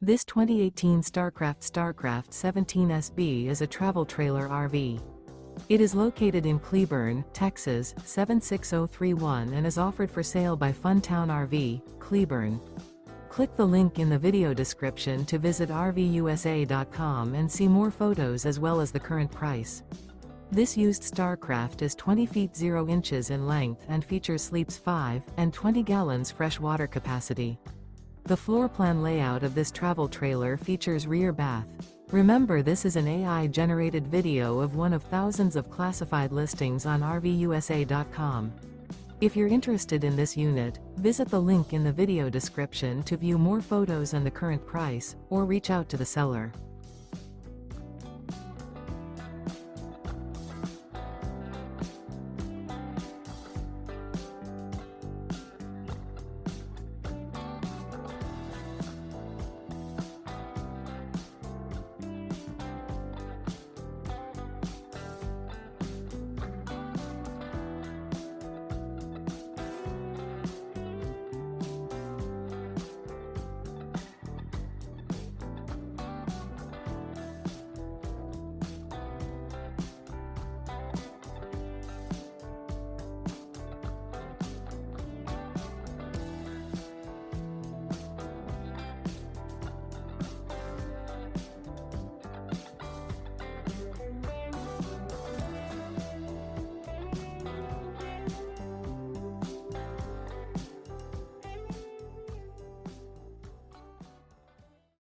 This 2018 Starcraft 17SB is a travel trailer RV. It is located in Cleburne, Texas, 76031 and is offered for sale by Funtown RV, Cleburne. Click the link in the video description to visit RVUSA.com and see more photos as well as the current price. This used Starcraft is 20 feet 0 inches in length and features sleeps 5 and 20 gallons fresh water capacity. The floor plan layout of this travel trailer features rear bath. Remember, this is an AI-generated video of one of thousands of classified listings on RVUSA.com. If you're interested in this unit, visit the link in the video description to view more photos and the current price, or reach out to the seller.